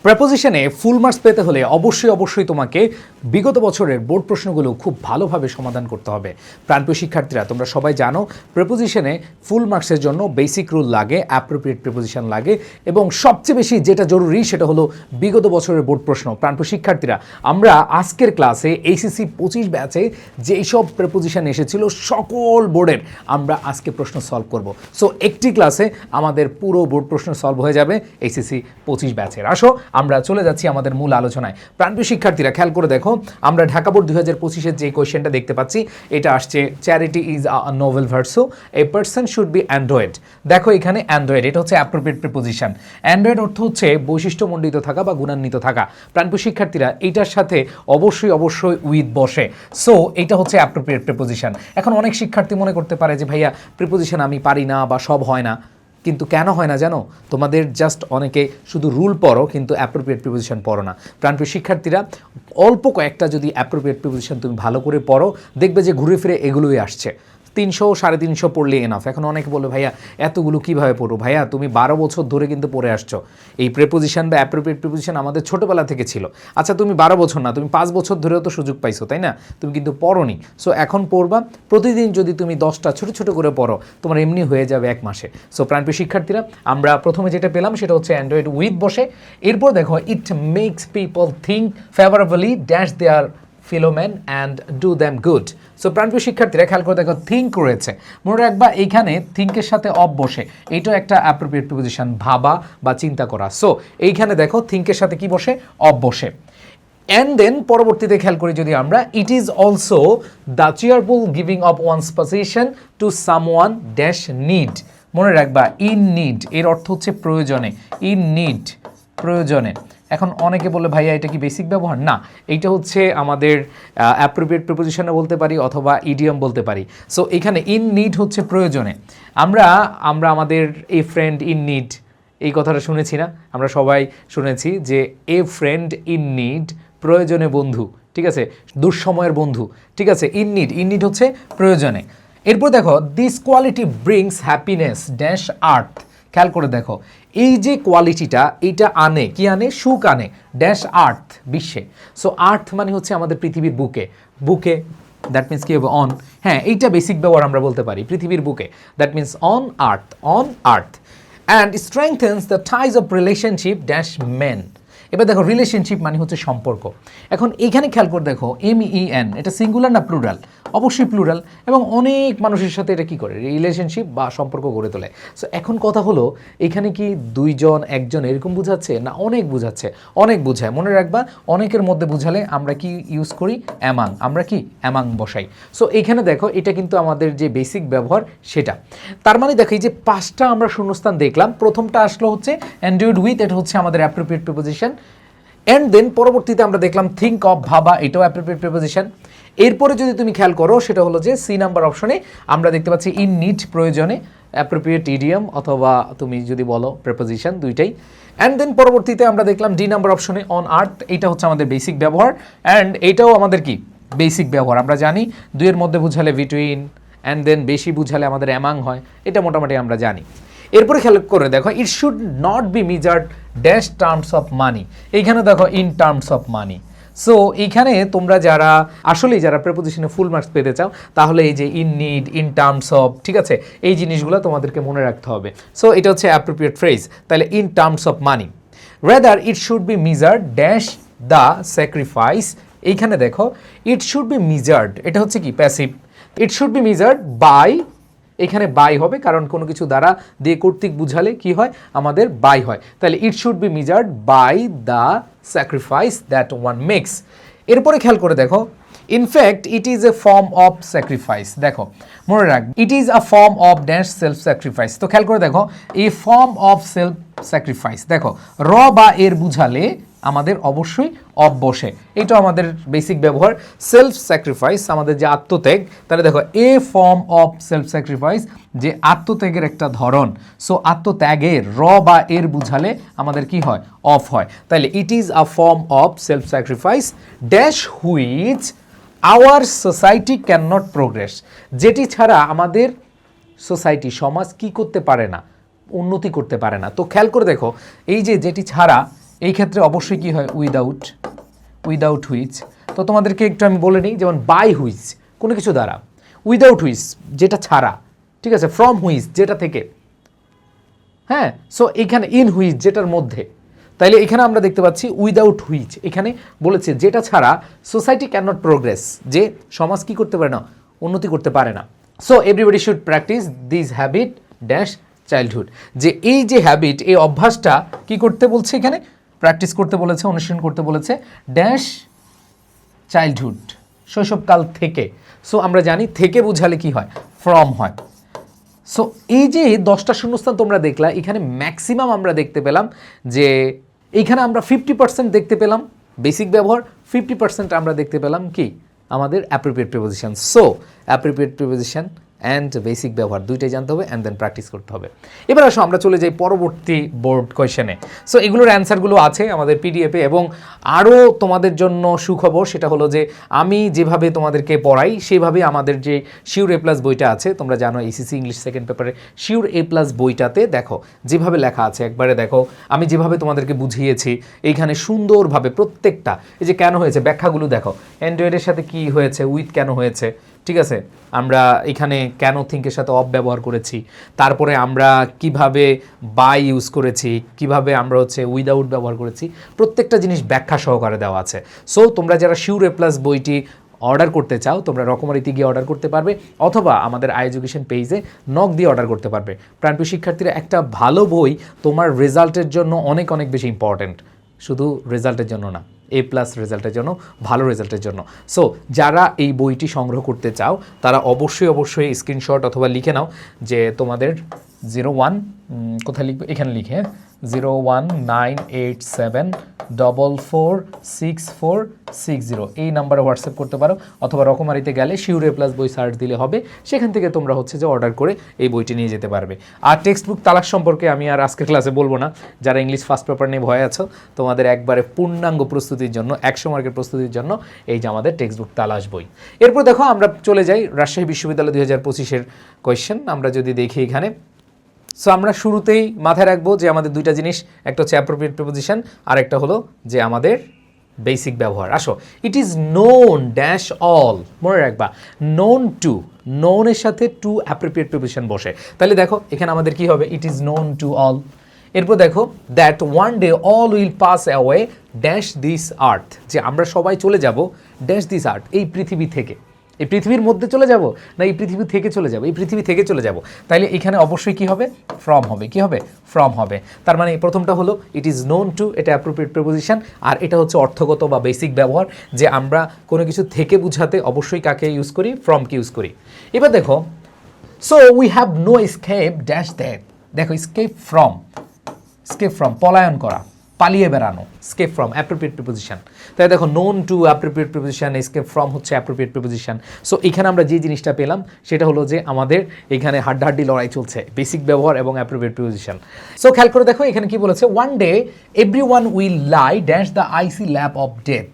প্রেপোজিশনে full marks পেতে হলে অবশ্যই তোমাকে বিগত বছরের বোর্ড প্রশ্নগুলো খুব ভালোভাবে সমাধান করতে হবে। প্রাণপ্রিয় শিক্ষার্থীরা, তোমরা সবাই জানো প্রেপোজিশনে ফুল মার্কসের জন্য বেসিক রুল লাগে, অ্যাপ্রোপ্রিয়েট প্রেপোজিশন লাগে, এবং সবচেয়ে বেশি যেটা জরুরি সেটা হলো বিগত বছরের বোর্ড প্রশ্ন। প্রাণপ্রিয় শিক্ষার্থীরা, আমরা আজকের ক্লাসে এইচএসসি 25 ব্যাচে যেসব প্রেপোজিশন এসেছিল সকল বোর্ডের আমরা আজকে প্রশ্ন সলভ করব। সো একটি ক্লাসে আমাদের পুরো বোর্ড প্রশ্ন সলভ হয়ে যাবে এইচএসসি 25 ব্যাচের। আসো আমরা চলে যাচ্ছি আমাদের মূল আলোচনায়। প্রাণপ্রিয় শিক্ষার্থীরা, খেয়াল করে দেখো, আমরা ঢাকা বোর্ড 2025-এর যে কোয়েশ্চেনটা দেখতে পাচ্ছি এটা আসছে, charity is a noble virtue, a person should be android. দেখো এখানে অ্যান্ড্রয়েড, এটা হচ্ছে অ্যাপ্রোপ্রিয়েট প্রিপোজিশন। অ্যান্ড্রয়েড অর্থ হচ্ছে বৈশিষ্ট্যমণ্ডিত থাকা বা গুণান্বিত থাকা। প্রাণপ্রিয় শিক্ষার্থীরা, এইটার সাথে অবশ্যই উইথ বসে, সো এটা হচ্ছে অ্যাপ্রোপ্রিয়েট প্রিপোজিশন। এখন অনেক শিক্ষার্থী মনে করতে পারে যে ভাইয়া প্রিপোজিশন আমি পারি না বা সব হয় না, কিন্তু কেন হয় না জানো? তোমাদের জাস্ট অনেকে শুধু রুল পড়ো কিন্তু অ্যাপ্রোপ্রিয়েট প্রিপোজিশন পড়ো না। প্রাণপ্রিয় শিক্ষার্থীরা, অল্প কয়েকটা যদি অ্যাপ্রোপ্রিয়েট প্রিপোজিশন তুমি ভালো করে পড়ো, দেখবে যে ঘুরে ফিরে এগুলোই আসছে। 300 350 পড়লে এনাফ। এখন অনেকে বলে ভাইয়া এতগুলো কীভাবে পড়ো? ভাইয়া তুমি 12 বছর ধরে কিন্তু পড়ে আসছো। এই প্রিপোজিশন বা অ্যাপ্রোপ্রিয়েট প্রিপোজিশন আমাদের ছোটোবেলা থেকে ছিল। আচ্ছা তুমি 12 বছর না, তুমি 5 বছর ধরেও তো সুযোগ পাইছো, তাই না? তুমি কিন্তু পড়োনি। সো এখন পড়বা, প্রতিদিন যদি তুমি 10টা ছোটো করে পড়ো, তোমার এমনি হয়ে যাবে 1 মাসে। সো প্রাণপ্রিয় শিক্ষার্থীরা, আমরা প্রথমে যেটা পেলাম সেটা হচ্ছে অ্যান্ড্রয়েড উইথ বসে। এরপর দেখো, it makes people think favourably dash their fellowman and do them good. So প্রাণপ্রিয় শিক্ষার্থীরা, খেয়াল করে দেখো, থিঙ্ক রয়েছে, মনে রাখবা এইখানে থিঙ্কের সাথে অফ বসে, এইটাও একটা অ্যাপ্রোপ্রিয়েট প্রিপোজিশন, ভাবা বা চিন্তা করা। সো এইখানে দেখো থিঙ্কের সাথে কি বসে? অফ বসে। অ্যান্ড দেন পরবর্তীতে খেয়াল করি যদি আমরা, it is also the cheerful giving of one's position to someone dash need. মনে রাখবা ইন নিড এর অর্থ হচ্ছে প্রয়োজনে, ইন নিড প্রয়োজনে। এখন অনেকে বলে ভাইয়া এটা কি বেসিক ব্যবহার? না, এইটা হচ্ছে আমাদের অ্যাপ্রোপ্রিয়েট প্রিপোজিশনে বলতে পারি অথবা ইডিয়ম বলতে পারি। সো এখানে ইন নিড হচ্ছে প্রয়োজনে। আমরা আমাদের এ ফ্রেন্ড ইন নিড এই কথাটা শুনেছি না? আমরা সবাই শুনেছি যে এ ফ্রেন্ড ইন নিড, প্রয়োজনে বন্ধু, ঠিক আছে, দুঃসময়ের বন্ধু, ঠিক আছে। ইন নিড হচ্ছে প্রয়োজনে। এরপর দেখো, this quality brings happiness dash earth. খেয়াল করে দেখো, এই যে কোয়ালিটিটা, এইটা আনে, কি আনে? সুখ আনে, ড্যাশ আর্থ, বিশ্বে। সো আর্থ মানে হচ্ছে আমাদের পৃথিবীর বুকে, দ্যাট মিনস কি হবে? অন। হ্যাঁ, এইটা বেসিক ব্যবহার আমরা বলতে পারি, পৃথিবীর বুকে, that means on earth. And strengthens the ties of relationship dash men. এবার দেখো, রিলেশনশিপ মানে হচ্ছে সম্পর্ক। এখন এইখানে খেয়াল করে দেখো, MEN এটা সিঙ্গুলার না প্লুরাল? অবশ্যই প্লুরাল। এবং অনেক মানুষের সাথে এটা কি করে? রিলেশনশিপ বা সম্পর্ক গড়ে তোলে। সো এখন কথা হলো, এখানে কি 2 জন 1 জন এরকম বুঝাচ্ছে না অনেক বুঝাচ্ছে? অনেক বুঝায়। মনে রাখবা, অনেকের মধ্যে বুঝালে আমরা কি ইউজ করি? অ্যামাং। আমরা কি অ্যামাং বসাই। সো এখানে দেখো, এটা কিন্তু আমাদের যে বেসিক ব্যবহার সেটা। তার মানে দেখো, এই যে 5টা আমরা শূন্যস্থান দেখলাম, প্রথমটা আসলো হচ্ছে অ্যান্ড্রয়েড উইথ, এটা হচ্ছে আমাদের অ্যাপ্রোপ্রিয়েট প্রিপোজিশন। অ্যান্ড দেন পরবর্তীতে আমরা দেখলাম থিঙ্ক অফ, ভাবা, এটাও অ্যাপ্রোপ্রিয়েট প্রিপোজিশন। এরপরে যদি তুমি খেয়াল করো, সেটা হলো যে সি নাম্বার অপশনে আমরা দেখতে পাচ্ছি ইন নিড, প্রয়োজনে, অ্যাপ্রোপ্রিয়েট ইডিয়ম অথবা তুমি যদি বলো প্রিপোজিশন, দুইটাই। অ্যান্ড দেন পরবর্তীতে আমরা দেখলাম ডি নাম্বার অপশনে অন আর্থ, এটা হচ্ছে আমাদের বেসিক ব্যবহার। অ্যান্ড এইটাও আমাদের কি বেসিক ব্যবহার। আমরা জানি 2 এর মধ্যে বুঝালে বিটুইন, অ্যান্ড দেন বেশি বুঝালে আমাদের অ্যামাং হয়, এটা মোটামুটি আমরা জানি। এরপরে খেয়াল করে দেখো, it should not be measured dash terms of মানি। এইখানে দেখো in terms of money. So এইখানে তোমরা যারা প্রিপোজিশনে ফুল মার্কস পেতে চাও, তাহলে এই যে in need, in terms of, ঠিক আছে, এই জিনিসগুলো তোমাদেরকে মনে রাখতে হবে। সো এটা হচ্ছে অ্যাপ্রোপ্রিয়েট ফ্রেজ। তাহলে in terms of money. Rather it should be measured dash the sacrifice. এইখানে দেখো, ইট শুড বি মেজার্ড, এটা হচ্ছে কি passive. It should be measured by, এখানে বাই হবে, কারণ কোনো কিছু দ্বারা দিয়ে কর্তৃক বুঝালে কি হয়? আমাদের বাই হয়। তাহলে it should be measured by the sacrifice that one makes. এরপরে খেয়াল করে দেখো, in fact it is a form of sacrifice. দেখো, মনে রাখ, it is a form of dash self sacrifice. তো খেয়াল করে দেখো, a form of self sacrifice, দেখো র বা এর বুঝালে আমাদের অবশ্যই অফ বসে, এটা আমাদের বেসিক ব্যবহার। সেলফ স্যাক্রিফাইস আমাদের যে আত্মত্যাগ, তাহলে দেখো a form of self sacrifice, যে আত্মত্যাগের একটা ধরন। সো আত্মত্যাগের র বা এর বুঝালে আমাদের কি হয়? অফ হয়। তাহলে ইট is a form of self sacrifice dash which our society can not progress. যেটি ছাড়া আমাদের সোসাইটি, সমাজ কি করতে পারে না? উন্নতি করতে পারে না। তো খেয়াল করে দেখো, এই যে যেটি ছাড়া, এই ক্ষেত্রে অবশ্যই কি হয়, উইদাউট হুইচ। তো তোমাদেরকে একটু আমি বলে নিই, যেমন বাই হুইচ কোনো কিছু দ্বারা, উইদাউট হুইচ যেটা ছাড়া, ঠিক আছে, ফ্রম হুইচ যেটা থেকে, হ্যাঁ। সো এখানে ইন হুইচ যেটার মধ্যে, তাইলে এখানে আমরা দেখতে পাচ্ছি উইদাউট হুইচ, এখানে বলেছে যেটা ছাড়া সোসাইটি ক্যান নট প্রোগ্রেস, যে সমাজ কি করতে পারে না, উন্নতি করতে পারে না। So everybody should practice this habit dash childhood, যে এই যে হ্যাবিট, এই অভ্যাসটা কি করতে বলছে, এখানে প্র্যাকটিস করতে বলেছে, অনুশীলন করতে বলেছে ড্যাশ চাইল্ডহুড, শৈশবকাল থেকে। সো আমরা জানি থেকে বুঝালে কি হয়, ফ্রম হয়। সো এই যে 10টা শূন্যস্থান তোমরা দেখলা, এখানে ম্যাক্সিমাম আমরা দেখতে পেলাম যে এইখানে আমরা 50% দেখতে পেলাম বেসিক ব্যবহার, 50% আমরা দেখতে পেলাম কি আমাদের appropriate preposition. So appropriate preposition and basic ব্যবহার দুইটাই জানতে হবে, অ্যান্ড দেন প্র্যাকটিস করতে হবে। এবার আসো আমরা চলে যাই পরবর্তী বোর্ড কোয়েশনে। সো এগুলোর অ্যান্সারগুলো আছে আমাদের পিডিএফে, এবং আরও তোমাদের জন্য সুখবর, সেটা হলো যে আমি যেভাবে তোমাদেরকে পড়াই সেভাবে আমাদের যে শিওর এ প্লাস বইটা আছে, তোমরা জানো এইচএসসি ইংলিশ সেকেন্ড পেপারে শিওর এ প্লাস বইটাতে দেখো যেভাবে লেখা আছে, একবারে দেখো আমি যেভাবে তোমাদেরকে বুঝিয়েছি, এইখানে সুন্দরভাবে প্রত্যেকটা এই যে কেন হয়েছে ব্যাখ্যাগুলো দেখো, অ্যান্ড্রয়েডের সাথে কি হয়েছে, উইথ কেন হয়েছে, ঠিক আছে, আমরা এখানে কেন থিঙ্কের সাথে অফ ব্যবহার করেছি, তারপরে আমরা কিভাবে বাই ইউজ করেছি, কিভাবে আমরা হচ্ছে উইদাউট ব্যবহার করেছি, প্রত্যেকটা জিনিস ব্যাখ্যা সহকারে দেওয়া আছে। সো তোমরা যারা শিওর এ প্লাস বইটি অর্ডার করতে চাও, তোমরা রকমারিতে গিয়ে অর্ডার করতে পারবে, অথবা আমাদের আই এডুকেশন পেজে নক দিয়ে অর্ডার করতে পারবে। প্রাণপ্রিয় শিক্ষার্থীরা, একটা ভালো বই তোমার রেজাল্টের জন্য অনেক অনেক বেশি ইম্পর্ট্যান্ট, শুধু রেজাল্টের জন্য না, এ প্লাস রেজাল্টের জন্য, ভালো রেজাল্টের জন্য। সো যারা এই বইটি সংগ্রহ করতে চাও তারা অবশ্যই স্ক্রিনশট অথবা লিখে নাও যে তোমাদের 01, কোথায় লিখবে, এখানে লিখে 01987446460 এই নাম্বারে হোয়াটসঅ্যাপ করতে পারো, অথবা রকমারিতে গেলে শিওর এ প্লাস বই সার্চ দিলে হবে, সেখান থেকে তোমরা হচ্ছে যে অর্ডার করে এই বইটি নিয়ে যেতে পারবে। আর টেক্সট বুক তালাশ সম্পর্কে আমি আর আজকের ক্লাসে বলবো না, যারা ইংলিশ ফার্স্ট পেপার নিয়ে ভয় আছো, তোমাদের একবারে পূর্ণাঙ্গ প্রস্তুতির জন্য, 100 মার্কের প্রস্তুতির জন্য এই যে আমাদের টেক্সট বুক তালাশ বই। এরপর দেখো আমরা চলে যাই রাজশাহী বিশ্ববিদ্যালয় 2025-এর কোয়েশ্চেন। আমরা যদি দেখি এখানে, সো আমরা শুরুতেই মাথায় রাখবো যে আমাদের দুইটা জিনিস, একটা হচ্ছে অ্যাপ্রোপ্রিয়েট প্রিপোজিশন, আর একটা হলো যে আমাদের বেসিক ব্যবহার। আসো, it is known dash all, মনে রাখবা নোন টু, নোনের সাথে টু অ্যাপ্রোপ্রিয়েট প্রিপোজিশন বসে, তাহলে দেখো এখানে আমাদের কি হবে, it is known to all. এরপর দেখো that one day all will pass away dash this আর্থ, যে আমরা সবাই চলে যাব ড্যাশ দিস আর্থ, এই পৃথিবী থেকে, এই পৃথিবীর মধ্যে চলে যাব না এই পৃথিবী থেকে চলে যাব, এই পৃথিবী থেকে চলে যাব, তাইলে এখানে অবশ্যই কি হবে, ফ্রম হবে, কি হবে, ফ্রম হবে। তার মানে প্রথমটা হলো ইট ইজ নোন টু, এটা অ্যাপ্রোপ্রিয়েট প্রিপোজিশন, আর এটা হচ্ছে অর্থগত বা বেসিক ব্যবহার, যে আমরা কোনো কিছু থেকে বুঝাতে অবশ্যই কাকে ইউজ করি, ফ্রমকে ইউজ করি। এবার দেখো, so we have no escape dash that, দেখো স্কেপ ফ্রম পলায়ন করা, পালিয়ে বেড়ানো, স্কেপ ফ্রম অ্যাপ্রোপ্রিয়েট প্রিপোজিশন। তাই দেখো known to appropriate preposition, escape from হচ্ছে অ্যাপ্রোপ্রিয়েট প্রিপোজিশন। সো এখানে আমরা যে জিনিসটা পেলাম সেটা হলো যে আমাদের এখানে হাড্ডাহাড্ডি লড়াই চলছে বেসিক ব্যবহার এবং অ্যাপ্রোপ্রিয়েট প্রিপোজিশন। সো খেয়াল করে দেখো এখানে কি বলেছে, one day everyone will lie dash the IC lap of death,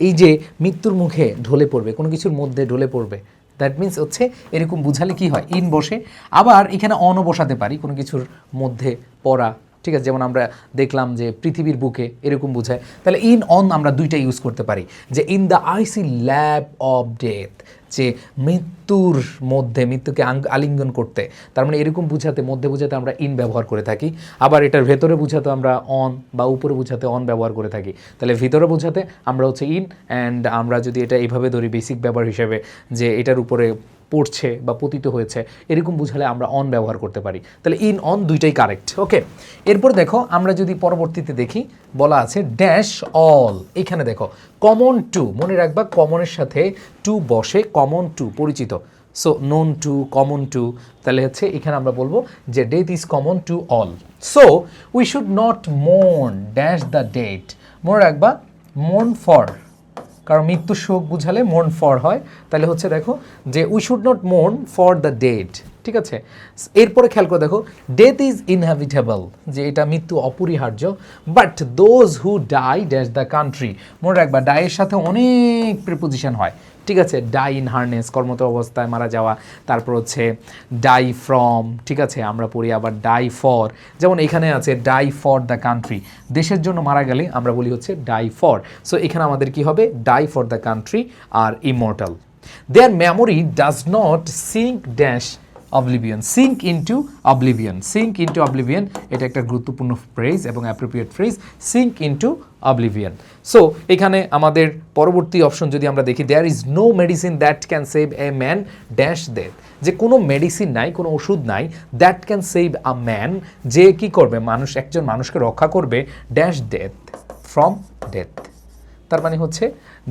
এই যে মৃত্যুর মুখে ঢলে পড়বে, কোনো কিছুর মধ্যে ঢলে পড়বে, দ্যাট মিনস হচ্ছে এরকম বুঝালে কি হয়, ইন বসে, আবার এখানে অনও বসাতে পারি, কোনো কিছুর মধ্যে পড়া, ঠিক আছে, যেমন আমরা দেখলাম যে পৃথিবীর বুকে, এরকম বোঝায়। তাহলে ইন অন আমরা দুইটা ইউজ করতে পারি, যে in the IC lab of death, যে মৃত্যুর মধ্যে, মৃত্যুকে আলিঙ্গন করতে, তার মানে এরকম বুঝাতে, মধ্যে বুঝাতে আমরা ইন ব্যবহার করে থাকি, আবার এটার ভেতরে বুঝাতে আমরা অন, বা উপরে বুঝাতে অন ব্যবহার করে থাকি। তাহলে ভিতরে বুঝাতে আমরা হচ্ছে ইন, অ্যান্ড আমরা যদি এটা এইভাবে ধরি বেসিক ব্যবহার হিসেবে, যে এটার উপরে পড়ছে বা পতিত হয়েছে, এরকম বুঝালে আমরা অন ব্যবহার করতে পারি। তাহলে ইন অন দুইটাই কারেক্ট। ওকে, এরপর দেখো আমরা যদি পরবর্তীতে দেখি, বলা আছে ড্যাশ অল, এখানে দেখো কমন টু, মনে রাখবা কমনের সাথে টু বসে, কমন টু পরিচিত, so known to, common to, তাহলে হচ্ছে এখানে আমরা বলবো যে death is common to all. So we should not mourn dash the dead, মনে রাখবা মোর্ন ফর, কারণ মৃত্যু শোক বুঝালে মোর্ন ফর হয়, তাহলে হচ্ছে দেখো যে we should not মোর্ন for the dead, ঠিক আছে। এরপরে খেয়াল করে দেখো, ডেথ ইজ ইনহ্যাবিটেবল, যে এটা মৃত্যু অপরিহার্য, but those who die dash the country. মনে রাখবা ডাইয়ের সাথে অনেক প্রিপোজিশন হয়, ঠিক আছে। ডাই ইন হার্নেস, কর্মরত অবস্থায় মারা যাওয়া, তারপর হচ্ছে ডাই ফ্রম, ঠিক আছে, আমরা পড়ি আবার ডাই ফর, যেমন এখানে আছে ডাই ফর দ্য কান্ট্রি, দেশের জন্য মারা গেলে আমরা বলি হচ্ছে ডাই ফর। সো এখানে আমাদের কি হবে, die for the country are immortal. Their memory does not sink dash oblivion, sink into oblivion, sink into oblivion, এটা একটা গুরুত্বপূর্ণ ফ্রেজ এবং appropriate phrase, sink into oblivion. So এখানে আমাদের পরবর্তী অপশন যদি আমরা দেখি, there is no medicine that can save a man dash death, যে কোনো মেডিসিন নাই, কোনো ওষুধ নাই, that can save a man, যে কি করবে, একজন মানুষকে রক্ষা করবে, ড্যাশ ডেথ, ফ্রম ডেথ। তার মানে হচ্ছে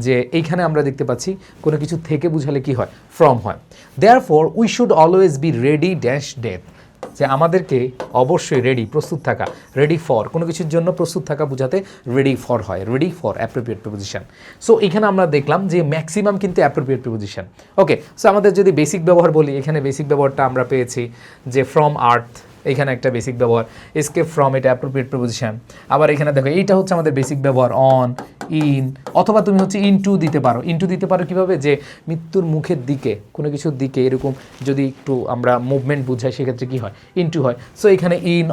যে এইখানে আমরা দেখতে পাচ্ছি কোনো কিছু থেকে বুঝালে কি হয়, ফ্রম হয়। Therefore we should always be ready dash death, যে আমাদেরকে অবশ্যই রেডি, প্রস্তুত থাকা, রেডি ফর, কোনো কিছুর জন্য প্রস্তুত থাকা বোঝাতে রেডি ফর হয়, ready for appropriate preposition. So এখানে আমরা দেখলাম যে ম্যাক্সিমাম কিন্তু অ্যাপ্রোপ্রিয়েট প্রিপোজিশন। ওকে, সো আমাদের যদি বেসিক ব্যবহার বলি, এখানে বেসিক ব্যবহারটা আমরা পেয়েছি যে ফ্রম আর্থ, এখানে একটা বেসিক ব্যবহার, এসকেপ ফ্রম, এটা অ্যাপ্রোপ্রিয়েট প্রিপোজিশন। আবার এখানে দেখো এইটা হচ্ছে আমাদের বেসিক ব্যবহার, অন, ইন, অথবা তুমি হচ্ছে ইনটু দিতে পারো। ইনটু দিতে পারো কিভাবে, যে মৃত্যুর মুখের দিকে, কোনো কিছুর দিকে এরকম যদি একটু আমরা মুভমেন্ট বুঝাই, সেক্ষেত্রে কি হয়, ইনটু হয়। সো এখানে ইন,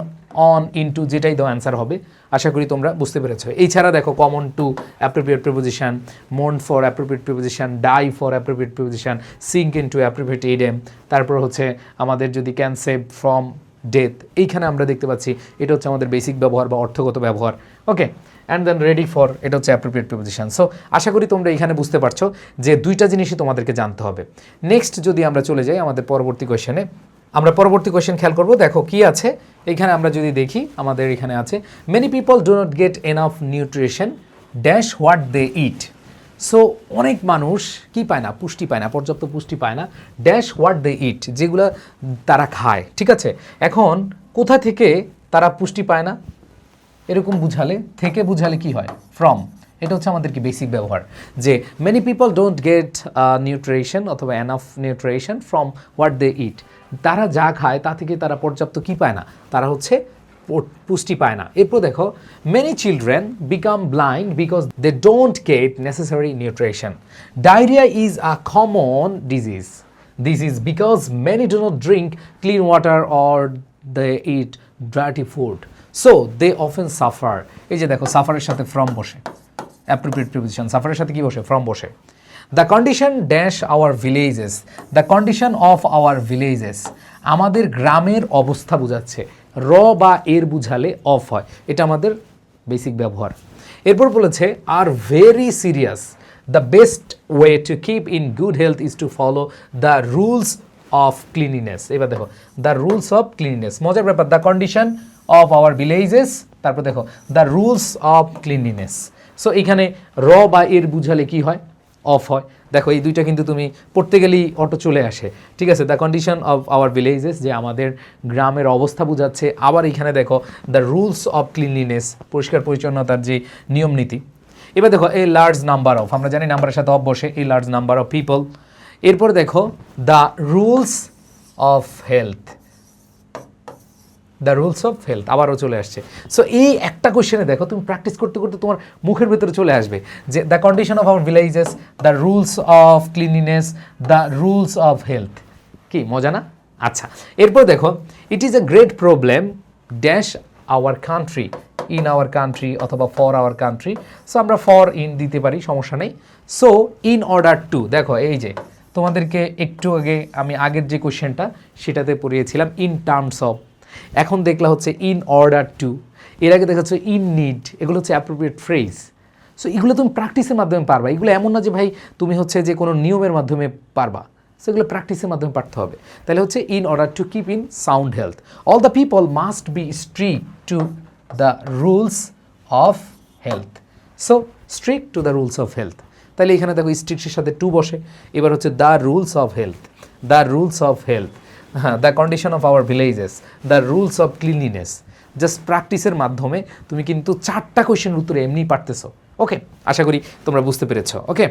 অন, ইনটু যেটাই দাও অ্যান্সার হবে। আশা করি তোমরা বুঝতে পেরেছো। এছাড়া দেখো common to appropriate preposition, mourn for appropriate preposition, die for appropriate preposition, sink into appropriate idiom. তারপর হচ্ছে আমাদের যদি ক্যান সেভ ফ্রম ডেথ, এইখানে আমরা দেখতে পাচ্ছি এটা হচ্ছে আমাদের বেসিক ব্যবহার বা অর্থগত ব্যবহার। ওকে, অ্যান্ড দেন রেডি ফর, এটা হচ্ছে অ্যাপ্রোপ্রিয়েট প্রিপোজিশন। সো আশা করি তোমরা এখানে বুঝতে পারছো যে দুইটা জিনিসই তোমাদেরকে জানতে হবে। নেক্সট যদি আমরা চলে যাই আমাদের পরবর্তী কোয়েশ্চেনে, আমরা পরবর্তী কোয়েশ্চেন খেয়াল করবো। দেখো কি আছে এখানে, আমরা যদি দেখি আমাদের এখানে আছে, many people do not get enough nutrition dash what they eat. So অনেক মানুষ কি পায় না, পুষ্টি পায় না, পর্যাপ্ত পুষ্টি পায় না, ড্যাশ হোয়াট দে ইট, যেগুলো তারা খায়, ঠিক আছে। এখন কোথা থেকে তারা পুষ্টি পায় না, এরকম বুঝালে, থেকে বুঝালে কি হয়, ফ্রম, এটা হচ্ছে আমাদের কি বেসিক ব্যবহার, যে many people don't get nutrition অথবা enough nutrition from what they eat, তারা যা খায় তা থেকে তারা পর্যাপ্ত কি পায় না, তারা হচ্ছে পুষ্টি পায় না। এরপর দেখো, many children become blind because they don't get necessary nutrition, diarrhoea is a common disease, this is because many do not drink clean water or they eat dirty food, so they often suffer. এই যে দেখো সাফারের সাথে from বসে, appropriate preposition, সাফারের সাথে কি বসে, from বসে। The condition dash our villages, the condition of our villages, আমাদের গ্রামের অবস্থা বোঝাচ্ছে, র বা এর বুঝালে অফ হয়, এটা আমাদের বেসিক ব্যবহার। এরপর বলেছে are very serious, the best way to keep in good health is to follow the rules of cleanliness. এবার দেখো দ্য রুলস অফ ক্লিনিনেস, মজার ব্যাপার, the condition of our villages, তারপর দেখো the rules of cleanliness. So এখানে র বা এর বুঝালে কি হয়, অফ হয়। দেখো এই দুইটা কিন্তু তুমি পড়তে গেলেই অটো চলে আসে, ঠিক আছে। The condition of our villages, যে আমাদের গ্রামের অবস্থা বোঝাচ্ছে। আবার এখানে দেখো দ্য রুলস অফ ক্লিনলিনেস, পরিষ্কার পরিচ্ছন্নতার যে নিয়ম নীতি। এবার দেখো এ লার্জ নাম্বার অফ, আমরা জানি নাম্বারের সাথে অফ বসে, a large number of people. এরপর দেখো the rules of health, the rules of health আবারও চলে আসছে। সো এই একটা কোশ্চেনে দেখো তুমি প্র্যাকটিস করতে করতে তোমার মুখের ভেতরে চলে আসবে যে the condition of our villages, the rules of cleanliness, the rules of health. কি মজা না? আচ্ছা, এরপর দেখো ইট is a great problem dash our country, in our country অথবা ফর আওয়ার কান্ট্রি। সো আমরা ফর ইন দিতে পারি, সমস্যা নেই। সো ইন অর্ডার টু, দেখো এই যে তোমাদেরকে একটু আগে আমি আগের যে কোশ্চেনটা সেটাতে পড়িয়েছিলাম ইন টার্মস অফ, এখন দেখলা হচ্ছে ইন অর্ডার টু, এর আগে দেখা হচ্ছে ইন নিড, এগুলো হচ্ছে অ্যাপ্রোপ্রিয়েট ফ্রেজ। সো এগুলো তুমি প্র্যাকটিসের মাধ্যমে পারবা, এগুলো এমন না যে ভাই তুমি হচ্ছে যে কোনো নিয়মের মাধ্যমে পারবা, সেগুলো প্র্যাকটিসের মাধ্যমে পারতে হবে। তাহলে হচ্ছে in order to keep in sound health, all the people must be strict to the rules of health. So strict to the rules of health, তাহলে এখানে দেখো স্ট্রিক্টের সাথে টু বসে। এবার হচ্ছে the rules of health, the rules of health, হ্যাঁ, the condition of our villages, the rules of cleanliness. Just প্র্যাকটিসের মাধ্যমে তুমি কিন্তু 4টা কোয়েশ্চেনের উত্তরে এমনিই পারতেছো। ওকে, আশা করি তোমরা বুঝতে পেরেছো। Okay,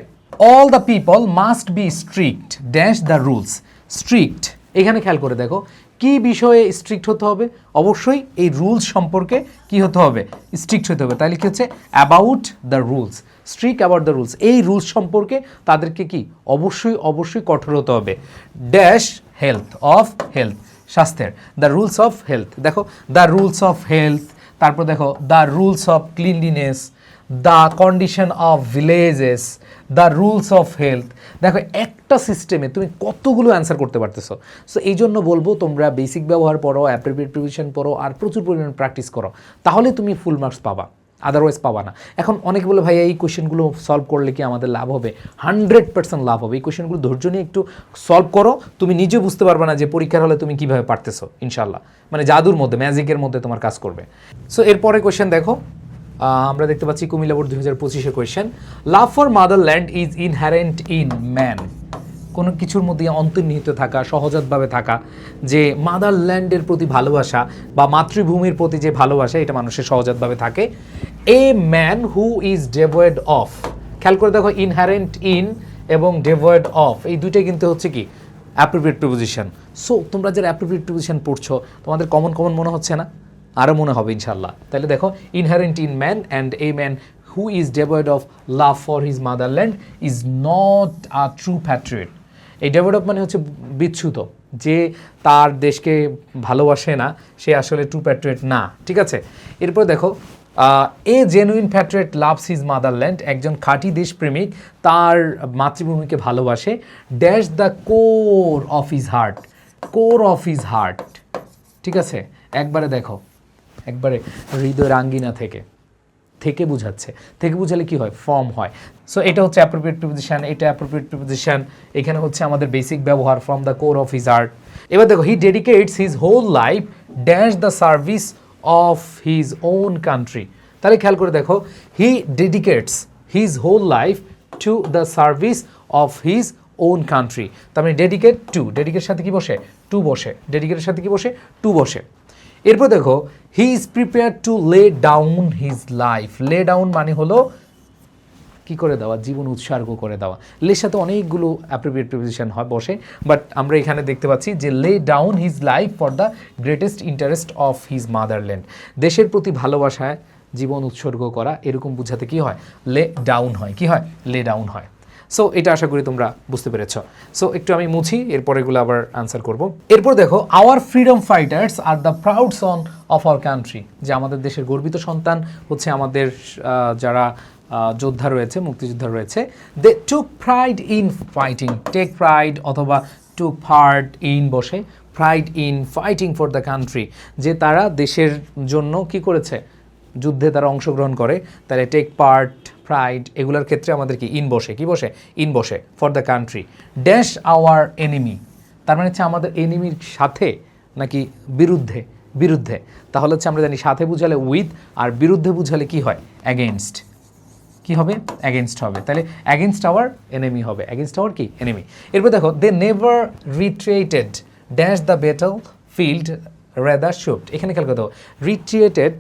all the people must be strict dash the rules, strict এখানে খেয়াল করে দেখো কি বিষয়ে স্ট্রিক্ট হতে হবে, অবশ্যই এই রুলস সম্পর্কে কি হতে হবে, স্ট্রিক্ট হতে হবে। তাহলে কি হচ্ছে about the rules, strict about the rules, এই রুলস সম্পর্কে তাদেরকে কি অবশ্যই কঠোর হতে হবে। ড্যাশ হেলথ অফ হেলথ, স্বাস্থ্যের, দ্য রুলস অফ হেলথ, দেখো দ্য রুলস অফ হেলথ, তারপর দেখো the rules of cleanliness, the condition of villages, the rules of health. দেখো একটা সিস্টেমে তুমি কতগুলো অ্যান্সার করতে পারতেছো। সো এই জন্য বলবো তোমরা বেসিক ব্যবহার পড়ো, অ্যাপ্রোপ্রিয়েট প্রিভিশন পড়ো, আর প্রচুর পরিমাণে প্র্যাকটিস করো, তাহলে তুমি ফুল মার্কস পাবা, আদারওয়াইজ পাবা না। এখন অনেকে বলে ভাইয়া এই কোয়েশ্চেনগুলো সলভ করলে কি আমাদের লাভ হবে? 100% লাভ হবে। এই কোয়েশ্চেনগুলো ধৈর্য নিয়ে একটু সলভ করো, তুমি নিজে বুঝতে পারবে না যে পরীক্ষার হলে তুমি কীভাবে পারতেছো, ইনশাল্লাহ মানে জাদুর মধ্যে, ম্যাজিকের মধ্যে তোমার কাজ করবে। সো এরপরে কোয়েশ্চেন দেখো, আমরা দেখতে পাচ্ছি কুমিল্লা বোর্ড 2025-এর question, love for motherland is inherent in man. কোনো কিছুর মধ্যে অন্তর্নিহিত থাকা, সহজাতভাবে থাকা, যে মাদারল্যান্ডের প্রতি ভালোবাসা বা মাতৃভূমির প্রতি যে ভালোবাসা, এটা মানুষের সহজাতভাবে থাকে। A man who is devoid of, খেয়াল করে দেখো ইনহারেন্ট ইন এবং ডেভয়েড অফ এই দুইটাই কিন্তু হচ্ছে কি অ্যাপ্রোপ্রিয়েট প্রিপোজিশন। সো তোমরা যারা অ্যাপ্রোপ্রিয়েট প্রিপোজিশন পড়ছো তোমাদের কমন মনে হচ্ছে না? আরও মনে হবে ইনশাল্লাহ। তাহলে দেখো inherent in man and a man who is devoid of love for his motherland is not a true Patriot. এই ডেভয়েড অফ মানে হচ্ছে বিচ্যুত, যে তার দেশকে ভালোবাসে না, সে আসলে ট্রু প্যাট্রিয়ট না, ঠিক আছে। এরপর দেখো a genuine Patriot loves his motherland, একজন খাঁটি দেশপ্রেমিক তার মাতৃভূমিকে ভালোবাসে। Dash the core of his heart, core of his heart, ঠিক আছে। একবারে দেখো, একবারে হৃদয়ের আঙ্গিনা থেকে বুঝাচ্ছে, থেকে বুঝালে কি হয়, ফর্ম হয়। সো এটা হচ্ছে অ্যাপ্রোপ্রিয়েট প্রিপোজিশন, এটা অ্যাপ্রোপ্রিয়েট প্রিপোজিশন, এখানে হচ্ছে আমাদের বেসিক ব্যবহার from the core of his heart. এবার দেখো he dedicates his whole life dash the service of his own country. তাহলে খেয়াল করে দেখো he dedicates his whole life to the service of his own country. তার মানে dedicate two, ডেডিকেটের সাথে কি বসে, টু বসে, ডেডিকেটের সাথে কি বসে, টু বসে। এরপর দেখো he is prepare to lay down his life, lay down মানে হলো কি করে দেওয়া, জীবন উৎসর্গ করে দেওয়া। লের সাথে অনেকগুলো অ্যাপ্রোপ্রিয়েট প্রিপোজিশন হয় বসে, বাট আমরা এখানে দেখতে পাচ্ছি যে lay down his life for the greatest interest of his motherland, দেশের প্রতি ভালোবাসায় জীবন উৎসর্গ করা, এরকম বুঝাতে কি হয়, লে ডাউন হয়, কি হয়, লে ডাউন হয়। সো এটা আশা করি তোমরা বুঝতে পেরেছ। সো একটু আমি মুছি, এরপর এগুলো আবার আনসার করব। এরপর দেখো our freedom fighters are the proud son of our country, যে আমাদের দেশের গর্বিত সন্তান হচ্ছে আমাদের যারা যোদ্ধা রয়েছে, মুক্তিযোদ্ধা রয়েছে। They took pride in fighting, take pride অথবা টুক পার্ট ইন বসে, pride in fighting for the country, যে তারা দেশের জন্য কি করেছে, যুদ্ধে তারা অংশগ্রহণ করে। তাহলে টেক পার্ট, প্রাইড, এগুলোর ক্ষেত্রে আমাদের কি ইন বসে, কি বসে, ইন বসে, for the country. Dash our enemy, তার মানে হচ্ছে আমাদের এনিমির সাথে নাকি বিরুদ্ধে, বিরুদ্ধে। তাহলে হচ্ছে আমরা জানি সাথে বুঝালে উইথ, আর বিরুদ্ধে বুঝালে কি হয়, অ্যাগেনস্ট, কি হবে, অ্যাগেনস্ট হবে। তাহলে অ্যাগেনস্ট আওয়ার এনিমি হবে, অ্যাগেনস্ট আওয়ার কি, এনিমি। এরপর দেখো they never retreated dash the battle field rather shoot, এখানে খেয়াল করতে হবে রিট্রিটেড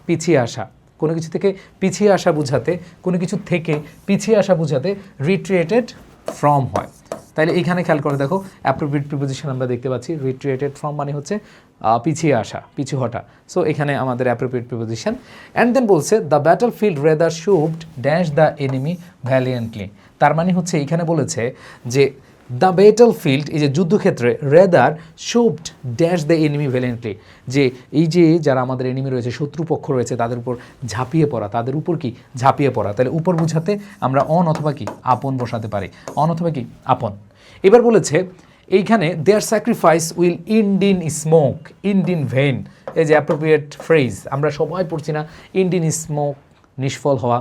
পিছিয়ে আসা, কোনো কিছু থেকে পিছিয়ে আসা বুঝাতে, কোনো কিছু থেকে পিছিয়ে আসা বুঝাতে রিট্রিটেড ফ্রম হয়। তাহলে এখানে খেয়াল করে দেখো অ্যাপ্রোপ্রিয়েট প্রিপোজিশন আমরা দেখতে পাচ্ছি, রিট্রিটেড ফ্রম মানে হচ্ছে পিছিয়ে আসা, পিছু হটা। সো এখানে আমাদের অ্যাপ্রোপ্রিয়েট প্রিপোজিশন। অ্যান্ড দেন বলছে the battle field rather shoved dash the enemy valiantly, তার মানে হচ্ছে এখানে বলেছে যে দ্য ব্যাটল ফিল্ড, এই যে যুদ্ধক্ষেত্রে, rather shoved dash the enemy ভ্যালিয়েন্টলি, যে এই যে যারা আমাদের এনিমি রয়েছে, শত্রুপক্ষ রয়েছে, তাদের উপর ঝাঁপিয়ে পড়া, তাদের উপর কি ঝাঁপিয়ে পড়া। তাহলে উপর বুঝাতে আমরা অন অথবা কি আপন বসাতে পারি, অন অথবা কি আপন। এবার বলেছে এইখানে their sacrifice will end in smoke, end in vain, এই যে অ্যাপ্রোপ্রিয়েট ফ্রেজ আমরা সবাই পড়ছি না, ইন্ড ইন স্মোক নিষ্ফল হওয়া,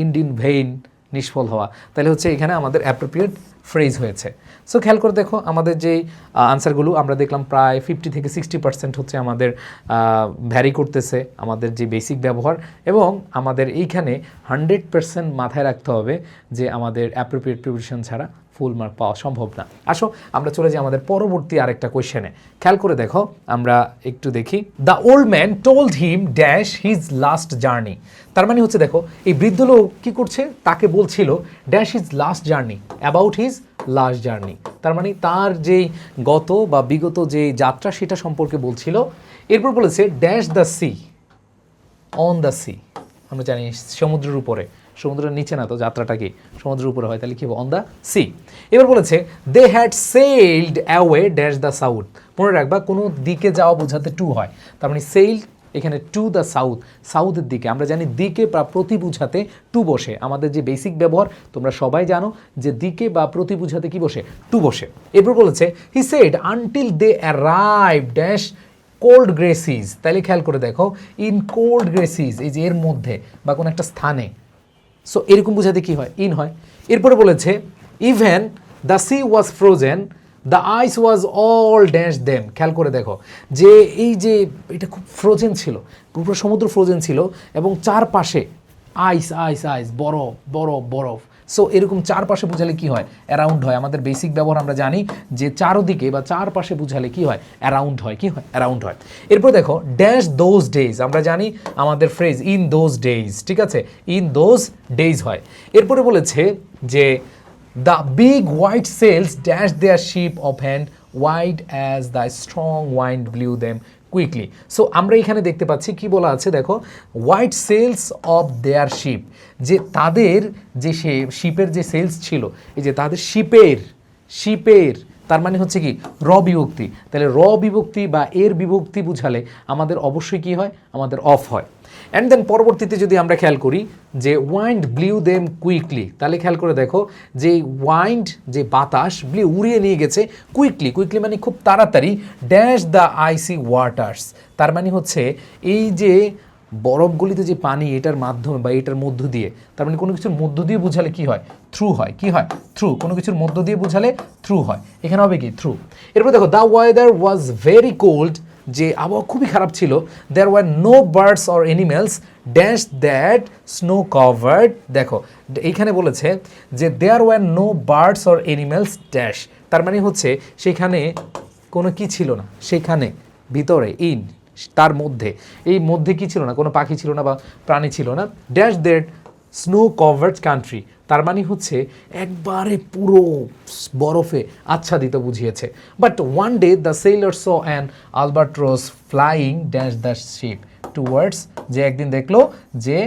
ইন্ড ইন ভেন নিষ্ফল হওয়া। তাহলে হচ্ছে এখানে আমাদের অ্যাপ্রোপ্রিয়েট ফ্রেজ হয়েছে। সো খেয়াল করে দেখো আমাদের যেই আনসারগুলো আমরা দেখলাম প্রায় 50 থেকে 60% হচ্ছে আমাদের ভ্যারি করতেছে আমাদের যে বেসিক ব্যবহার, এবং আমাদের এইখানে 100% মাথায় রাখতে হবে যে আমাদের অ্যাপ্রোপ্রিয়েট প্রিপোজিশন ছাড়া ফুল মার্ক পাওয়া সম্ভব না। আসো আমরা চলে যাই আমাদের পরবর্তী আরেকটা কোয়েশ্চেনে। খেয়াল করে দেখো আমরা একটু দেখি, the old man told him dash his last journey, তার মানে হচ্ছে দেখো এই বৃদ্ধ লোক কী করছে, তাকে বলছিল dash his last journey, about his his last journey. তার মানে তার যেই গত বা বিগত যে যাত্রা সেটা সম্পর্কে বলছিল। এরপর বলেছে dash the sea, on the sea, আমরা জানি সমুদ্রের উপরে, সমুদ্রের নিচে না তো যাত্রাটা কি সমুদ্রের উপরে হয়, তাহলে কি হবে অন দ্য সি। এবার বলেছে they had sailed away dash the south. মনে রাখবা কোনো দিকে যাওয়া বোঝাতে টু হয়, তার মানে সেইলড এখানে টু দ্য সাউথ, সাউথের দিকে। আমরা জানি দিকে বা প্রতি বুঝাতে টু বসে, আমাদের যে বেসিক ব্যবহার তোমরা সবাই জানো যে দিকে বা প্রতি বুঝাতে কি বসে, টু বসে। এরপর বলেছে he said until they arrive dash cold graces. তাহলে খেয়াল করে দেখো ইন কোল্ড গ্রেসিস, এই যে এর মধ্যে বা কোনো একটা স্থানে, সো এরকম বোঝাতে কি হয়, ইন হয়। এরপরে বলেছে even the sea was frozen the ice was all dash them. খেয়াল করে দেখো যে এই যে এটা খুব ফ্রোজেন ছিল, পুরো সমুদ্র ফ্রোজেন ছিল এবং চারপাশে আইস আইস আইস, বরফ বরফ বরফ। সো এরকম চারপাশে বুঝালে কি হয়, অ্যারাউন্ড হয়। আমাদের বেসিক ব্যবহার আমরা জানি যে চারদিকে বা চারপাশে বুঝালে কি হয়, অ্যারাউন্ড হয়, কি হয়, অ্যারাউন্ড হয়। এরপর দেখো ড্যাশ দোজ ডেজ, আমরা জানি আমাদের ফ্রেজ ইন দোজ ডেজ, ঠিক আছে, ইন দোজ ডেজ হয়। এরপরে বলেছে যে the big white sails dash their ship of hand wide as the strong wind blew them quickly. So আমরা এখানে দেখতে পাচ্ছি কি বলা আছে দেখো, white sails of their ship, যে তাদের যে শিপের যে সেলস ছিল, এই যে তাদের শিপের তার মানে হচ্ছে কি র বিভক্তি। তাহলে র বিভক্তি বা এর বিভক্তি বুঝালে আমাদের অবশ্যই কি হয়, আমাদের অফ হয়। অ্যান্ড দেন পরবর্তীতে যদি আমরা খেয়াল করি যে ওয়াইন্ড ব্লিউ দেম কুইকলি, তাহলে খেয়াল করে দেখো যে ওয়াইন্ড যে বাতাস ব্লিউ উড়িয়ে নিয়ে গেছে কুইকলি, কুইকলি মানে খুব তাড়াতাড়ি ড্যাশ দ্য আইসি ওয়াটার্স। তার মানে হচ্ছে এই যে বরফগুলিতে যে পানি এটার মাধ্যমে বা এটার মধ্য দিয়ে, তার মানে কোনো কিছুর মধ্য দিয়ে বুঝালে কি হয়, থ্রু হয়, কি হয়, থ্রু। কোনো কিছুর মধ্য দিয়ে বুঝালে থ্রু হয়, এখানে হবে কি থ্রু। এরপর দেখো the weather was very cold, যে আবহাওয়া খুবই খারাপ ছিল। There were no birds or animals dash that snow covered. দেখো এইখানে বলেছে যে there were no birds or animals dash, তার মানে হচ্ছে সেখানে কোনো কি ছিল না, সেখানে ভিতরে ইন তার মধ্যে, এই মধ্যে কি ছিল না, কোনো পাখি ছিল না বা প্রাণী ছিল না। Dash that snow covered country, তার মানে হচ্ছে একবারে পুরো বরফে আচ্ছাদিত বুঝিয়েছে। But one day the seller saw an Albatross flying dash the ship towards, যে একদিন দেখলো যে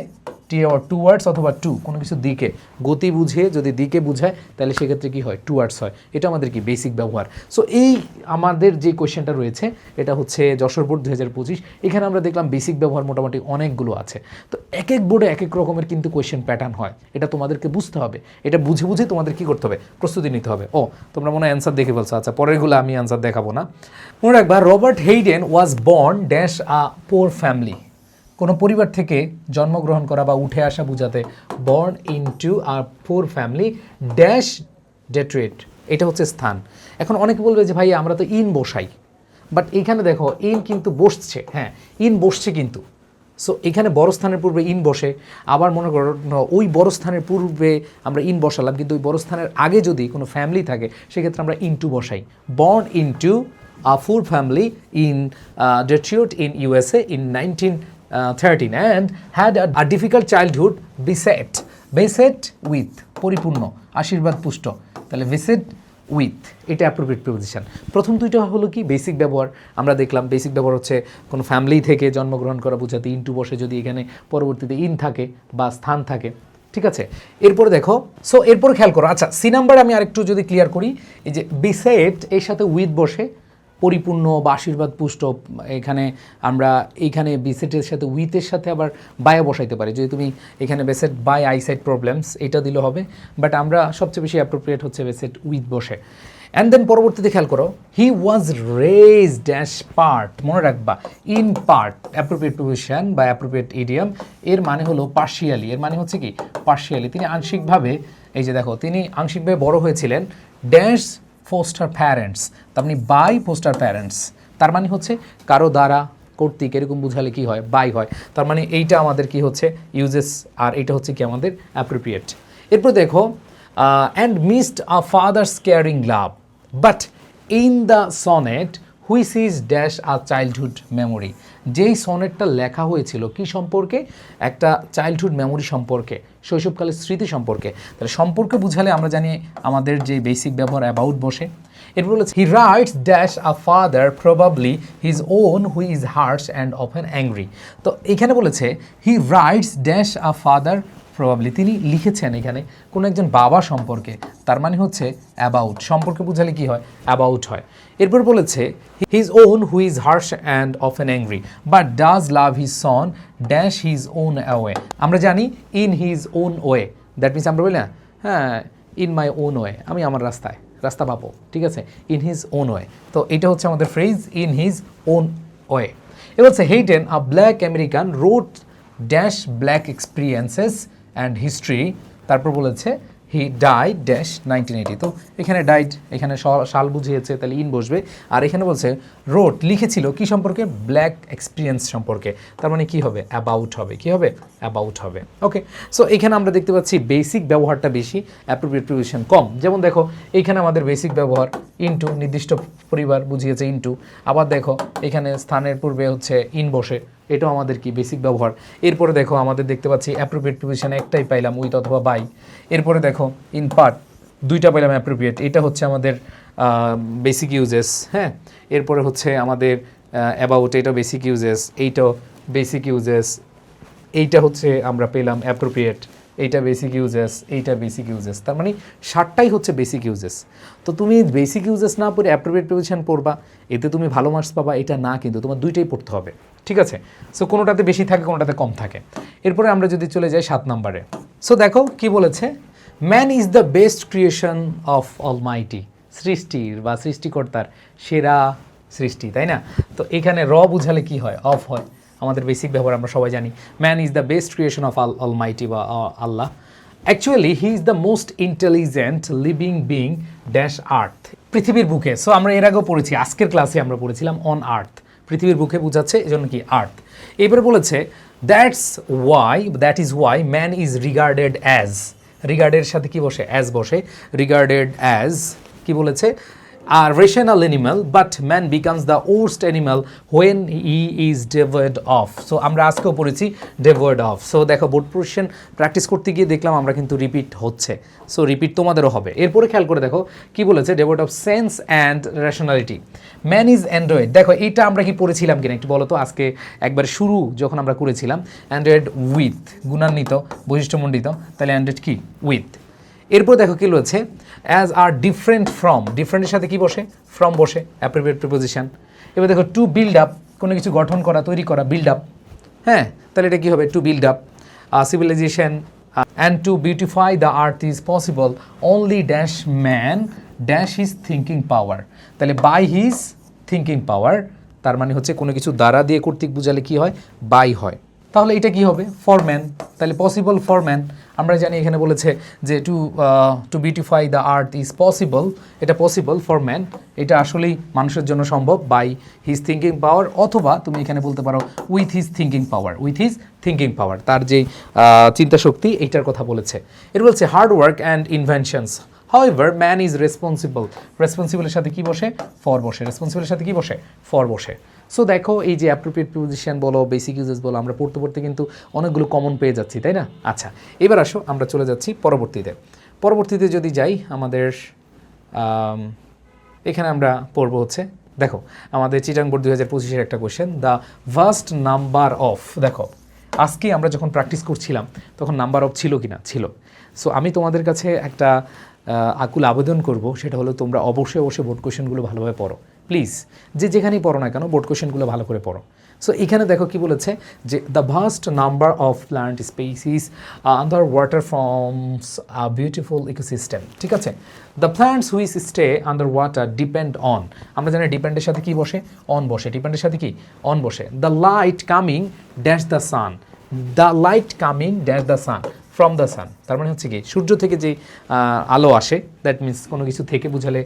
টুয়ার্ডস অথবা টু, কোনো কিছু দিকে, গতি বুঝে যদি দিকে বুঝায় তাহলে সেক্ষেত্রে কি হয়, টুয়ার্ডস হয়। এটা আমাদের কি বেসিক ব্যবহার। সো এই আমাদের যে কোয়েশ্চেনটা রয়েছে এটা হচ্ছে যশোর বোর্ড 2025। এখানে আমরা দেখলাম বেসিক ব্যবহার মোটামুটি অনেকগুলো আছে। তো এক এক বোর্ডে এক এক রকমের কিন্তু কোয়েশ্চেন প্যাটার্ন হয়, এটা তোমাদেরকে বুঝতে হবে। এটা বুঝে বুঝে তোমাদের কি করতে হবে, প্রস্তুতি নিতে হবে। ও তোমরা মনে হয় অ্যান্সার দেখে বলছো, আচ্ছা পরেরগুলো আমি অ্যান্সার দেখাবো না। মনে রাখবা Robert Hayden was born dash a poor family, কোনো পরিবার থেকে জন্মগ্রহণ করা বা উঠে আসা বুঝাতে born into a poor family dash Detroit, এটা হচ্ছে স্থান। এখন অনেকে বলবে যে ভাই আমরা তো ইন বসাই, বাট এইখানে দেখো ইন কিন্তু বসছে, হ্যাঁ ইন বসছে কিন্তু। সো এখানে বড় স্থানের পূর্বে ইন বসে, আবার মনে করো ওই বড় স্থানের পূর্বে আমরা ইন বসালাম, কিন্তু ওই বড় স্থানের আগে যদি কোনো ফ্যামিলি থাকে সেক্ষেত্রে আমরা ইনটু বসাই। Born into a full family in Detroit in USA in 1913 and had a difficult childhood beset with, পরিপূর্ণ আশীর্বাদ পুষ্ট, তাহলে beset with এটা অ্যাপ্রোপ্রিয়েট প্রিপোজিশন। প্রথম দুইটা হলো কি বেসিক ব্যবহার, আমরা দেখলাম বেসিক ব্যবহার হচ্ছে কোনো ফ্যামিলি থেকে জন্মগ্রহণ করা বোঝাতে ইনটু বসে যদি এখানে পরবর্তীতে ইন থাকে বা স্থান থাকে, ঠিক আছে। এরপরে দেখো, সো এরপরে খেয়াল করো, আচ্ছা সি নাম্বার আমি আরেকটু যদি ক্লিয়ার করি, এই যে বিসেট এর সাথে উইথ বসে পরিপূর্ণ বা আশীর্বাদ পুষ্ট, এখানে আমরা এইখানে বিসেটের সাথে উইথের সাথে আবার বায়া বসাইতে পারি। যদি তুমি এখানে বেসেট বাই আইসাইট প্রবলেমস এটা দিলে হবে, বাট আমরা সবচেয়ে বেশি অ্যাপ্রোপ্রিয়েট হচ্ছে বেসেট উইথ বসে। অ্যান্ড দেন পরবর্তীতে খেয়াল করো হি ওয়াজ রেজ ড্যাশ পার্ট, মনে রাখবা ইন পার্ট অ্যাপ্রোপ্রিয়েট প্রিপোজিশন বা অ্যাপ্রোপ্রিয়েট ইডিয়াম, এর মানে হলো পার্শিয়ালি, এর মানে হচ্ছে কি পার্শিয়ালি, তিনি আংশিকভাবে, এই যে দেখো তিনি আংশিকভাবে বড় হয়েছিলেন ড্যাশ ফোস্টার প্যারেন্টস, তার মানে বাই ফোস্টার প্যারেন্টস, তার মানে হচ্ছে কারো দ্বারা কর্তৃক, এরকম বুঝালে কি হয়, বাই হয়। তার মানে এইটা আমাদের কি হচ্ছে ইউজেস, আর এটা হচ্ছে কি আমাদের অ্যাপ্রোপ্রিয়েট। এরপর দেখো and missed a father's caring love, but in the sonnet which is dash a childhood memory, যেই সনেটটা লেখা হয়েছিল কি সম্পর্কে, একটা চাইল্ডহুড মেমোরি সম্পর্কে, শৈশবকালের স্মৃতি সম্পর্কে। তাহলে সম্পর্কে বুঝালে আমরা জানি আমাদের যে বেসিক ব্যবহার অ্যাবাউট বসে। এরপর বলেছে he writes dash a father probably his own who is harsh and often angry. তো এখানে বলেছে he writes dash a father probably, তিনি লিখেছেন এখানে কোনো একজন বাবা সম্পর্কে, তার মানে হচ্ছে অ্যাবাউট। সম্পর্কে বুঝালে কি হয়, অ্যাবাউট হয়। এরপর বলেছে his own who is harsh and often angry but does love his son dash his own way. আমরা জানি in his own way, that means আমরা বলি না হ্যাঁ ইন মাই ওন ওয়ে, আমি আমার রাস্তা পাবো, ঠিক আছে, ইন হিজ ওন ওয়ে। তো এটা হচ্ছে আমাদের phrase in his own way. এবার হচ্ছে Hayden a black American road dash black experiences and history, তারপর বলেছে হি ডাইড ড্যাশ 1980। তো এখানে ডাইড, এখানে সাল বুঝিয়েছে, তাহলে ইন বসবে। আর এখানে বলছে রোড লিখেছিল কি সম্পর্কে, ব্ল্যাক এক্সপিরিয়েন্স সম্পর্কে, তার মানে কি হবে, অ্যাবাউট হবে। কি হবে, অ্যাবাউট হবে। ওকে, সো এখানে আমরা দেখতে পাচ্ছি বেসিক ব্যবহারটা বেশি, অ্যাপ্রোপ্রিয়েট প্রিপোজিশন কম। যেমন দেখো এইখানে আমাদের বেসিক ব্যবহার ইনটু, নির্দিষ্ট পরিবার বুঝিয়েছে ইনটু। আবার দেখো এখানে স্থানের পূর্বে হচ্ছে ইন বসে, এটাও আমাদের কি বেসিক ব্যবহার। এরপরে দেখো আমাদের দেখতে পাচ্ছি অ্যাপ্রোপ্রিয়েট প্রিপোজিশনে একটাই পাইলাম উইথ অথবা বাই। এরপরে দেখো ইন পার্ট দুইটা পাইলাম অ্যাপ্রোপ্রিয়েট, এটা হচ্ছে আমাদের বেসিক ইউজেস। হ্যাঁ, এরপরে হচ্ছে আমাদের অ্যাবাউট, এটা বেসিক ইউজেস, এইটাও বেসিক ইউজেস, এইটা হচ্ছে আমরা পেলাম অ্যাপ্রোপ্রিয়েট, এইটা বেসিক ইউজেস, এইটা বেসিক ইউজেস। তার মানে 7টাই হচ্ছে বেসিক ইউজেস। তো তুমি বেসিক ইউজেস না পড়ে অ্যাপ্রোপ্রিয়েট প্রিপোজিশন পড়বা, এতে তুমি ভালো মার্কস পাবা এটা না, কিন্তু তোমার দুইটাই পড়তে হবে, ঠিক আছে। সো কোনোটাতে বেশি থাকে, কোনোটাতে কম থাকে। এরপরে আমরা যদি চলে যাই 7 নম্বরে, সো দেখো কি বলেছে, man is the best creation of Almighty, সৃষ্টির বা সৃষ্টিকর্তার সেরা সৃষ্টি, তাই না। তো এখানে র বুঝালে কি হয়, অফ হয়। আমাদের বেসিক ব্যবহার আমরা সবাই জানি, man is the best creation of almighty বা আল্লাহ। Actually he is the most intelligent living being dash earth, পৃথিবীর বুকে। সো আমরা এর আগেও পড়েছি, আজকের ক্লাসে আমরা পড়েছিলাম অন আর্থ, পৃথিবীর বুকে বোঝাচ্ছে, এজন্য কি আর্থ। এবার বলেছে that is why man is regarded as, রিগার্ডের সাথে কি বসে, অ্যাজ বসে, রিগার্ডেড অ্যাজ কি বলেছে, a rational animal but man becomes the worst animal when he is devoid of। So আমরা আজকেও পড়েছি devoid of। সো দেখো বোর্ড পোজিশন প্র্যাকটিস করতে গিয়ে দেখলাম আমরা কিন্তু রিপিট হচ্ছে, সো রিপিট তোমাদেরও হবে। এরপরে খেয়াল করে দেখো কি বলেছে, devoid of sense and rationality man is android। দেখো এটা আমরা কি পড়েছিলাম কিনা একটু বলো তো, আজকে একবার শুরু যখন আমরা করেছিলাম android with গুণান্বিত বৈশিষ্ট্যমণ্ডিত, তাহলে android কি with। এরপর দেখো কি রয়েছে, অ্যাজ আর ডিফারেন্ট ফ্রম, ডিফারেন্টের সাথে কি বসে, ফ্রম বসে, অ্যাপ্রোপ্রিয়েট প্রিপোজিশন। এবার দেখো টু বিল্ড আপ, কোনো কিছু গঠন করা, তৈরি করা, বিল্ড আপ। হ্যাঁ, তাহলে এটা কি হবে, to build up civilisation. And to beautify the earth is possible only dash man dash his thinking power. তাহলে বাই হিজ থিঙ্কিং পাওয়ার, তার মানে হচ্ছে কোনো কিছু দ্বারা দিয়ে কর্তৃক বুঝালে কি হয়, বাই হয়। তাহলে এটা কি হবে, ফর ম্যান, তাহলে পসিবল ফর ম্যান। আমরা জানি এখানে বলেছে যে to beautify the earth is possible, এটা পসিবল ফর ম্যান, এটা আসলেই মানুষের জন্য সম্ভব বাই হিজ থিঙ্কিং পাওয়ার, অথবা তুমি এখানে বলতে পারো with his thinking power, with his thinking পাওয়ার, তার যেই চিন্তা শক্তি এইটার কথা বলেছে। এর বলছে hard work and inventions however man is responsible, রেসপন্সিবলের সাথে কি বসে, ফর বসে, রেসপন্সিবলের সাথে কি বসে, ফর বসে। সো দেখো এই যে অ্যাপ্রোপ্রিয়েট প্রিপোজিশন বলো, বেসিক ইউজেস বলো, আমরা পড়তে পড়তে কিন্তু অনেকগুলো কমন পেয়ে যাচ্ছি, তাই না। আচ্ছা, এবার আসো আমরা চলে যাচ্ছি পরবর্তীতে যদি যাই আমাদের এখানে আমরা পড়বো হচ্ছে, দেখো আমাদের চিটাং বোর্ড 2025-এর একটা question, the vast number of. দেখো আজকে আমরা যখন প্র্যাকটিস করছিলাম তখন নাম্বার অফ ছিল কি না, ছিল। সো আমি তোমাদের কাছে একটা আকুল আবেদন করব, সেটা হলো তোমরা অবশ্যই বোর্ড কোয়েশ্চেনগুলো ভালোভাবে পড়ো প্লিজ, যেখানেই পড়ো না কেন বোর্ড কোয়েশ্চেনগুলো ভালো করে পড়ো। সো এখানে দেখো কি বলেছে যে the vast number of plant species under water forms a beautiful ecosystem. ঠিক আছে, the plants which stay under water depend on, আমরা জানি ডিপেন্ডের সাথে কি বসে, অন বসে, ডিপেন্ডের সাথে কি, অন বসে। The light coming dash the sun, the light coming dash the sun from the সান, তার মানে হচ্ছে কি সূর্য থেকে যে আলো আসে, দ্যাট মিনস কোনো কিছু থেকে বুঝালে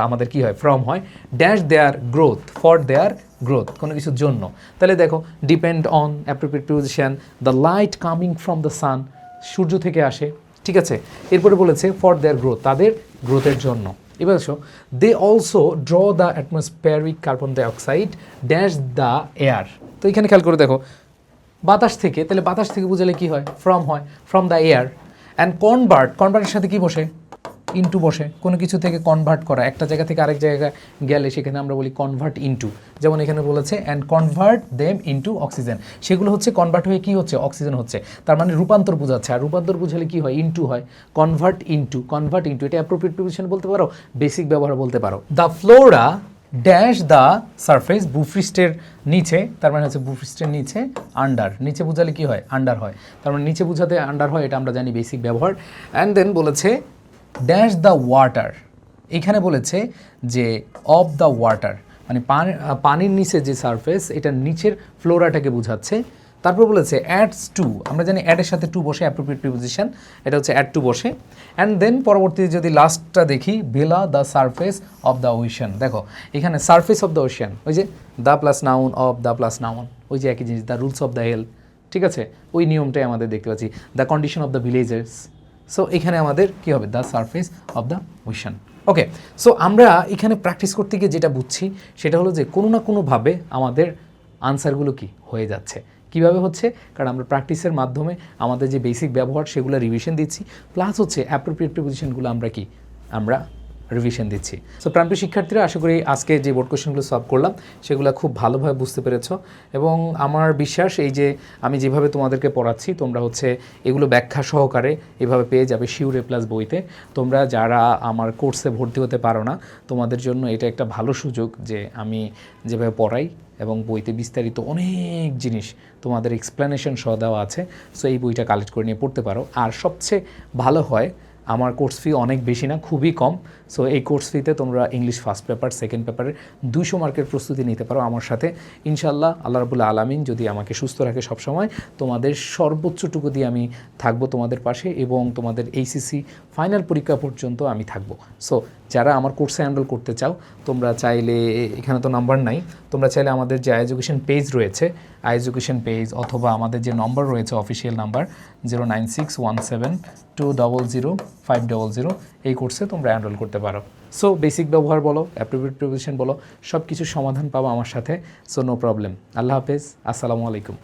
আমাদের কি হয়, ফ্রম হয়। Dash their growth, for their growth, কোনো কিছুর জন্য। তাহলে দেখো depend on appropriate preposition, the light coming from the sun, সূর্য থেকে আসে। ঠিক আছে, এরপরে বলেছে ফর দেয়ার গ্রোথ, তাদের গ্রোথের জন্য। এবার আসো, they also draw the atmospheric carbon dioxide dash the air. তো এখানে খেয়াল করে দেখো, বাতাস থেকে, তাহলে বাতাস থেকে বুঝালে কি হয়, ফ্রম হয়, ফ্রম দ্য এয়ার। অ্যান্ড কনভার্টের সাথে কি বসে, ইনটু বসে। কোনো কিছু থেকে কনভার্ট করা, একটা জায়গা থেকে আরেক জায়গায় গেলে সেখানে আমরা বলি কনভার্ট ইনটু। যেমন এখানে বলেছে and convert them into oxygen, সেগুলো হচ্ছে কনভার্ট হয়ে কি হচ্ছে, অক্সিজেন হচ্ছে। তার মানে রূপান্তর বোঝাচ্ছে। আর রূপান্তর বুঝালে কি হয়, ইনটু হয়, কনভার্ট ইনটু। এটা অ্যাপ্রোপ্রিয়েট প্রিপোজিশন বলতে পারো, বেসিক ব্যবহার বলতে পারো। The flora dash the surface, ভূপৃষ্ঠের নিচে, তার মানে হচ্ছে ভূপৃষ্ঠের নিচে, আন্ডার, নিচে বুঝালে কি হয়, আন্ডার হয়। তার মানে নিচে বুঝাতে আন্ডার হয়, এটা আমরা জানি বেসিক ব্যবহার। অ্যান্ড দেন বলেছে ড্যাশ দ্য ওয়াটার, এখানে বলেছে যে অফ দ্য ওয়াটার, মানে পানির নিচে যে সারফেস, এটা নিচের ফ্লোরাটাকে বোঝাচ্ছে। তারপর বলেছে অ্যাডস টু, আমরা জানি অ্যাডের সাথে টু বসে, অ্যাপ্রোপ্রিয়েট প্রিপোজিশন, এটা হচ্ছে অ্যাড টু বসে। অ্যান্ড দেন পরবর্তীতে যদি লাস্টটা দেখি, below the surface of the ocean. দেখো এখানে সারফেস অফ দ্য ওশান, ওই যে the plus noun, of the plus noun, ওই যে একই জিনিস, the rules of the hell, ঠিক আছে, ওই নিয়মটাই আমাদের দেখতে পাচ্ছি। The condition of the villages, so এখানে আমাদের কী হবে, the surface of the ocean. Okay, so আমরা এখানে প্র্যাকটিস করতে গিয়ে যেটা বুঝছি সেটা হলো যে কোনো না কোনোভাবে আমাদের আনসারগুলো কি হয়ে যাচ্ছে। কিভাবে হচ্ছে, কারণ আমরা প্র্যাকটিসের মাধ্যমে আমাদের যে বেসিক ব্যবহার সেগুলো রিভিশন দিচ্ছি, প্লাস হচ্ছে অ্যাপ্রোপ্রিয়েট প্রিপোজিশনগুলো আমরা রিভিশন দিচ্ছি। সো প্রাণপ্রিয় শিক্ষার্থীরা, আশা করি আজকে যে বোর্ড কোয়েশ্চেনগুলো সলভ করলাম সেগুলো খুব ভালোভাবে বুঝতে পেরেছো। এবং আমার বিশ্বাস এই যে আমি যেভাবে তোমাদেরকে পড়াচ্ছি, তোমরা হচ্ছে এগুলো ব্যাখ্যা সহকারে এভাবে পেয়ে যাবে শিউর এ প্লাস বইতে। তোমরা যারা আমার কোর্সে ভর্তি হতে পারো না, তোমাদের জন্য এটা একটা ভালো সুযোগ যে আমি যেভাবে পড়াই এবং বইতে বিস্তারিত অনেক জিনিস তোমাদের এক্সপ্লেনেশন সহ দেওয়া আছে। সো এই বইটা কালেক্ট করে নিয়ে পড়তে পারো। আর সবচেয়ে ভালো হয়, আমার কোর্স ফি অনেক বেশি না, খুবই কম। সো এই কোর্স ফিতে তোমরা ইংলিশ ফার্স্ট পেপার, সেকেন্ড পেপারের 200 মার্কের প্রস্তুতি নিতে পারো আমার সাথে। ইনশাল্লাহ আল্লাহ রাব্বুল আলামিন যদি আমাকে সুস্থ রাখে সবসময়, তোমাদের সর্বোচ্চটুকু দিয়ে আমি থাকবো তোমাদের পাশে, এবং তোমাদের এইচএসসি ফাইনাল পরীক্ষা পর্যন্ত আমি থাকবো। সো যারা আমার কোর্সে এনরোল করতে চাও, তোমরা চাইলে, এখানে তো নাম্বার নাই, তোমরা চাইলে আমাদের যে এডুকেশন পেজ রয়েছে, এডুকেশন পেজ, অথবা আমাদের যে নম্বর রয়েছে অফিসিয়াল নাম্বার 09617200500, এই কোর্সে তোমরা এনরোল করতে পারো। সো বেসিক ব্যবহার বলো, অ্যাপ্রোপ্রিয়েট প্রিপোজিশন বলো, সব কিছুর সমাধান পাবো আমার সাথে। So no problem. আল্লাহ হাফেজ, আসসালামু আলাইকুম।